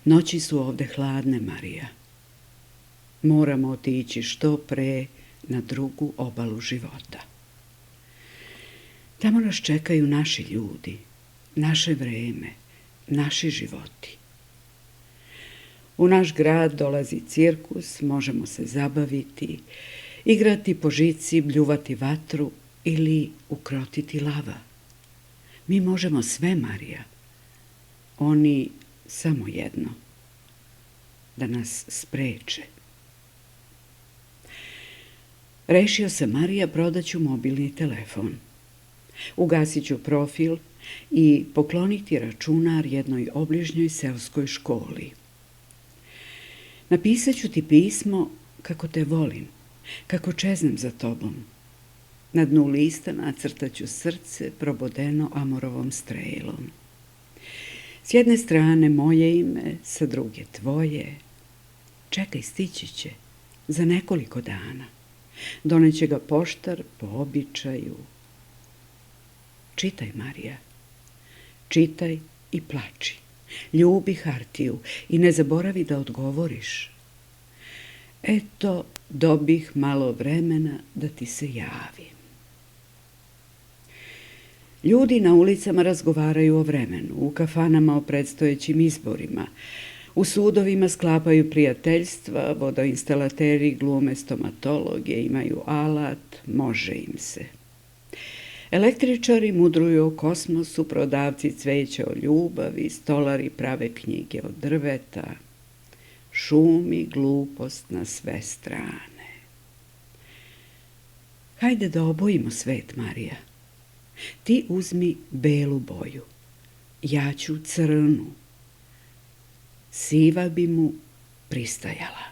Noći su ovde hladne, Marija. Moramo otići što pre na drugu obalu života. Tamo nas čekaju naši ljudi, naše vreme, naši životi. U naš grad dolazi cirkus, možemo se zabaviti, igrati po žici, bljuvati vatru ili ukrotiti lava. Mi možemo sve, Marija. Oni samo jedno. Da nas spreče. Rešio se, Marija, prodaću mobilni telefon. Ugasit ću profil i pokloniti računar jednoj obližnjoj seoskoj školi. Napisat ću ti pismo kako te volim, kako čeznem za tobom. Na dnu lista nacrtaću srce probodeno amorovom strelom. S jedne strane moje ime, sa druge tvoje. Čekaj, stići će, za nekoliko dana. Doneće ga poštar po običaju. Čitaj, Marija. Čitaj i plači. Ljubi hartiju i ne zaboravi da odgovoriš. Eto, dobih malo vremena da ti se javim. Ljudi na ulicama razgovaraju o vremenu, u kafanama o predstojećim izborima, u sudovima sklapaju prijateljstva, vodoinstalateri glume stomatologe, imaju alat, može im se. Električari mudruju o kosmosu, prodavci cveća o ljubavi, stolari prave knjige od drveta, šumi glupost na sve strane. Hajde da obojimo svet, Marija. Ti uzmi belu boju, ja ću crnu. Siva bi mu pristajala.